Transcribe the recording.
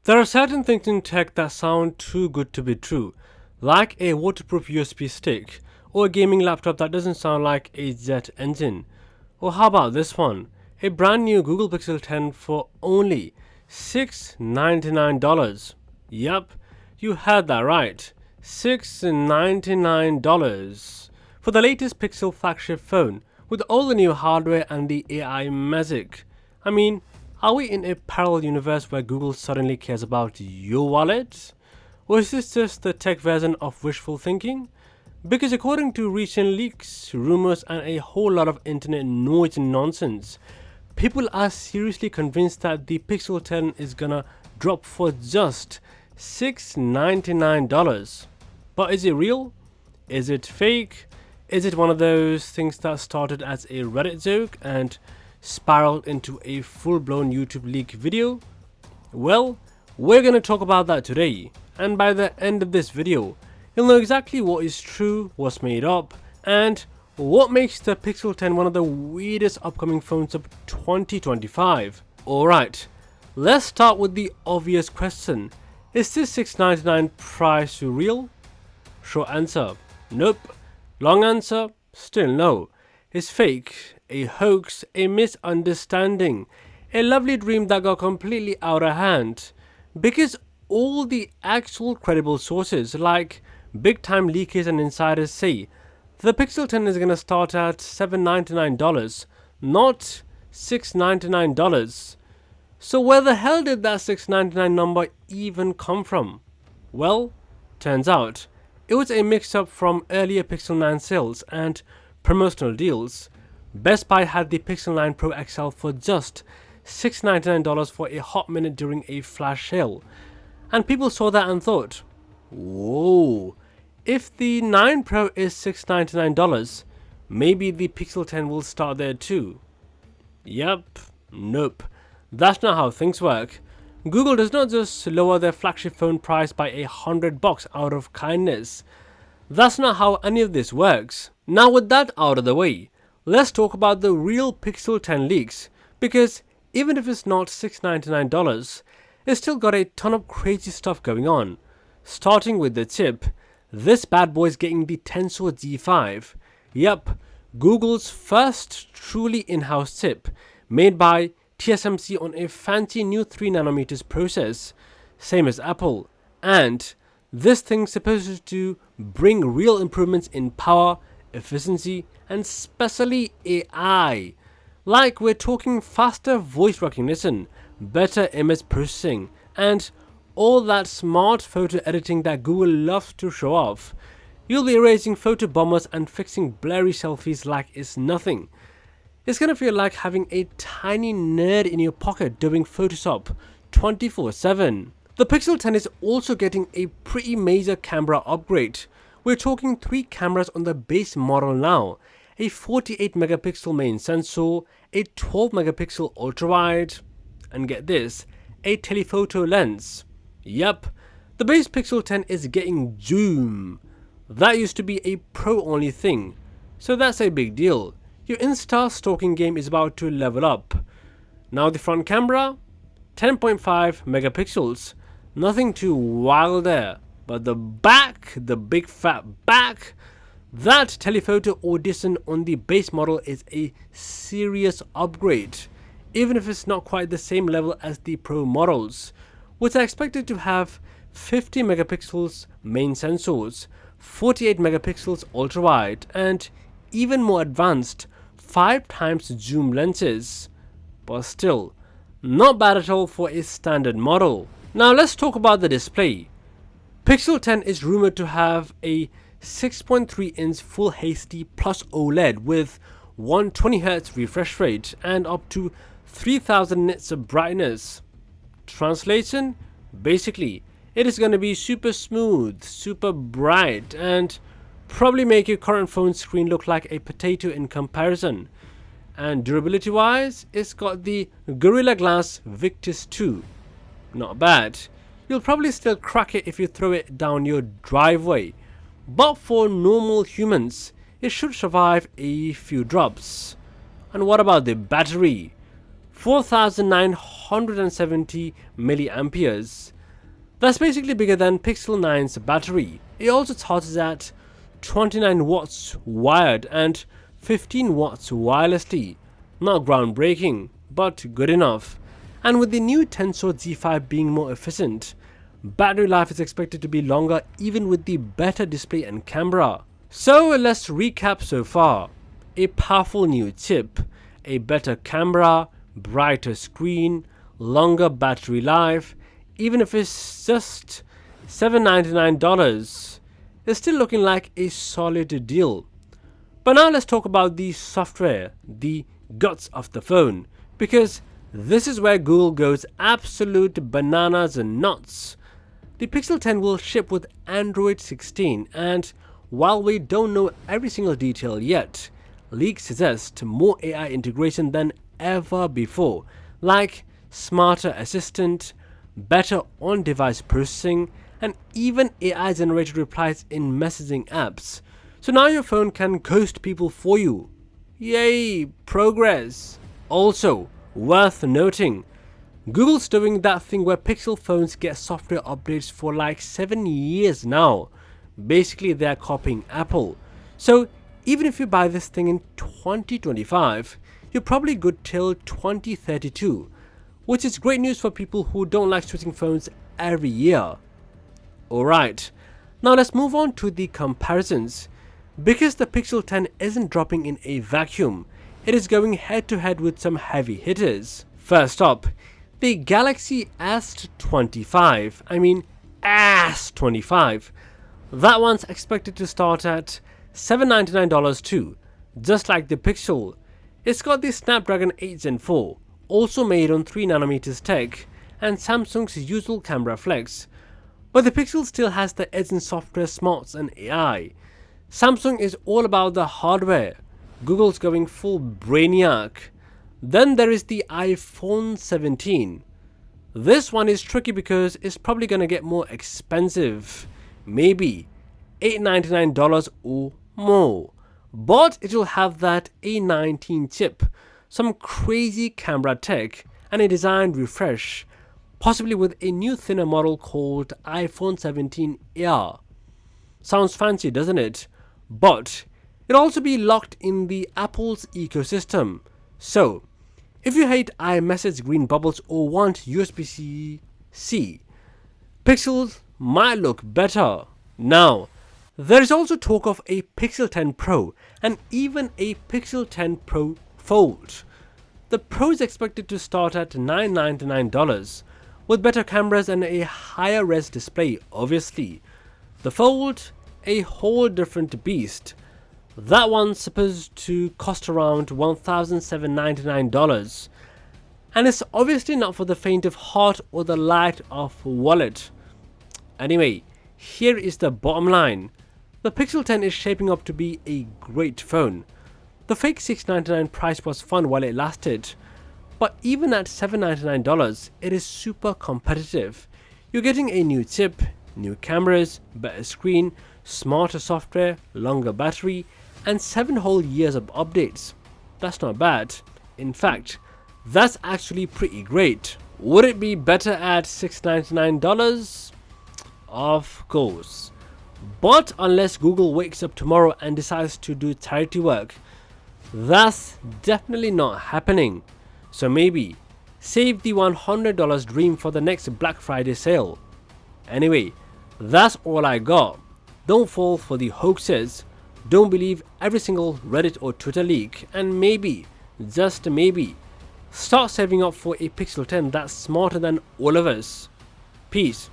There are certain things in tech that sound too good to be true, like a waterproof USB stick, or a gaming laptop that doesn't sound like a jet engine. Or how about this one? A brand new Google Pixel 10 for only $699. Yep, you heard that right. $699 for the latest Pixel flagship phone with all the new hardware and the AI magic. I mean, are we in a parallel universe where Google suddenly cares about your wallet? Or is this just the tech version of wishful thinking? Because according to recent leaks, rumors, and a whole lot of internet noise and nonsense, people are seriously convinced that the Pixel 10 is gonna drop for just $699. But is it real? Is it fake? Is it one of those things that started as a Reddit joke and spiraled into a full-blown YouTube leak video? Well, we're gonna talk about that today, and by the end of this video, you'll know exactly what is true, what's made up, and what makes the Pixel 10 one of the weirdest upcoming phones of 2025. Alright, let's start with the obvious question. Is this $699 price real? Short answer, nope. Long answer, still no. It's fake, a hoax, a misunderstanding, a lovely dream that got completely out of hand. Because all the actual credible sources like big time leakers and insiders say the Pixel 10 is gonna start at $799, not $699. So where the hell did that $699 number even come from? Well, turns out it was a mix-up from earlier Pixel 9 sales and promotional deals. Best Buy had the Pixel 9 Pro XL for just $699 for a hot minute during a flash sale. And people saw that and thought, whoa, if the 9 Pro is $699, maybe the Pixel 10 will start there too. Yep, nope. That's not how things work. Google does not just lower their flagship phone price by $100 out of kindness. That's not how any of this works. Now with that out of the way, let's talk about the real Pixel 10 leaks, because even if it's not $699, it's still got a ton of crazy stuff going on. Starting with the chip, this bad boy is getting the Tensor G5. Yep, Google's first truly in-house chip, made by TSMC on a fancy new 3nm process, same as Apple, and this thing's supposed to bring real improvements in power, efficiency, and especially AI. Like we're talking faster voice recognition, better image processing, and all that smart photo editing that Google loves to show off. You'll be erasing photo bombers and fixing blurry selfies like it's nothing. It's gonna feel like having a tiny nerd in your pocket doing Photoshop 24/7. The Pixel 10 is also getting a pretty major camera upgrade. We're talking 3 cameras on the base model now, a 48 megapixel main sensor, a 12 megapixel ultra-wide, and get this, a telephoto lens. Yep, the base Pixel 10 is getting zoom. That used to be a pro only thing, so that's a big deal. Your Insta stalking game is about to level up. Now the front camera, 10.5 megapixels, nothing too wild there. But the back, the big fat back, that telephoto audition on the base model is a serious upgrade, even if it's not quite the same level as the Pro models, which are expected to have 50 megapixels main sensors, 48 megapixels ultra wide, and even more advanced 5 times zoom lenses. But still, not bad at all for a standard model. Now let's talk about the display. Pixel 10 is rumored to have a 6.3-inch Full HD Plus OLED with 120Hz refresh rate and up to 3000 nits of brightness. Translation? Basically, it is going to be super smooth, super bright, and probably make your current phone screen look like a potato in comparison. And durability wise, it's got the Gorilla Glass Victus 2. Not bad. You'll probably still crack it if you throw it down your driveway, but for normal humans, it should survive a few drops. And what about the battery? 4970 milliamperes. That's basically bigger than Pixel 9's battery. It also charges at 29 watts wired and 15 watts wirelessly. Not groundbreaking, but good enough. And with the new Tensor Z5 being more efficient, battery life is expected to be longer even with the better display and camera. So let's recap so far. A powerful new chip, a better camera, brighter screen, longer battery life, even if it's just $799, it's still looking like a solid deal. But now let's talk about the software, the guts of the phone, because this is where Google goes absolute bananas and nuts. The Pixel 10 will ship with Android 16, and while we don't know every single detail yet, leaks suggest more AI integration than ever before, like smarter assistant, better on-device processing, and even AI-generated replies in messaging apps. So now your phone can ghost people for you. Yay, progress! Also, worth noting, Google's doing that thing where Pixel phones get software updates for like 7 years now. Basically, they're copying Apple. So even if you buy this thing in 2025, you're probably good till 2032, which is great news for people who don't like switching phones every year. Alright, now let's move on to the comparisons. Because the Pixel 10 isn't dropping in a vacuum, it is going head to head with some heavy hitters. First up, the Galaxy S25, S25. That one's expected to start at $799 too, just like the Pixel. It's got the Snapdragon 8 Gen 4, also made on 3nm tech, and Samsung's usual camera flex. But the Pixel still has the edge in software, smarts and AI. Samsung is all about the hardware. Google's going full brainiac. Then there is the iPhone 17. This one is tricky because it's probably gonna get more expensive. Maybe $899 or more. But it will have that A19 chip, some crazy camera tech, and a design refresh, possibly with a new thinner model called iPhone 17 Air. Sounds fancy, doesn't it? But it'll also be locked in the Apple's ecosystem. So, if you hate iMessage green bubbles or want USB-C, Pixels might look better. Now, there is also talk of a Pixel 10 Pro and even a Pixel 10 Pro Fold. The Pro is expected to start at $999 with better cameras and a higher res display, obviously. The Fold, a whole different beast. That one's supposed to cost around $1,799, and it's obviously not for the faint of heart or the light of wallet. Anyway, here is the bottom line. The Pixel 10 is shaping up to be a great phone. The fake $699 price was fun while it lasted, but even at $799, it is super competitive. You're getting a new chip, new cameras, better screen, smarter software, longer battery, and 7 whole years of updates. That's not bad. In fact, that's actually pretty great. Would it be better at $699? Of course. But unless Google wakes up tomorrow and decides to do charity work, that's definitely not happening. So maybe save the $100 dream for the next Black Friday sale. Anyway, that's all I got. Don't fall for the hoaxes. Don't believe every single Reddit or Twitter leak, and maybe, just maybe, start saving up for a Pixel 10 that's smarter than all of us. Peace.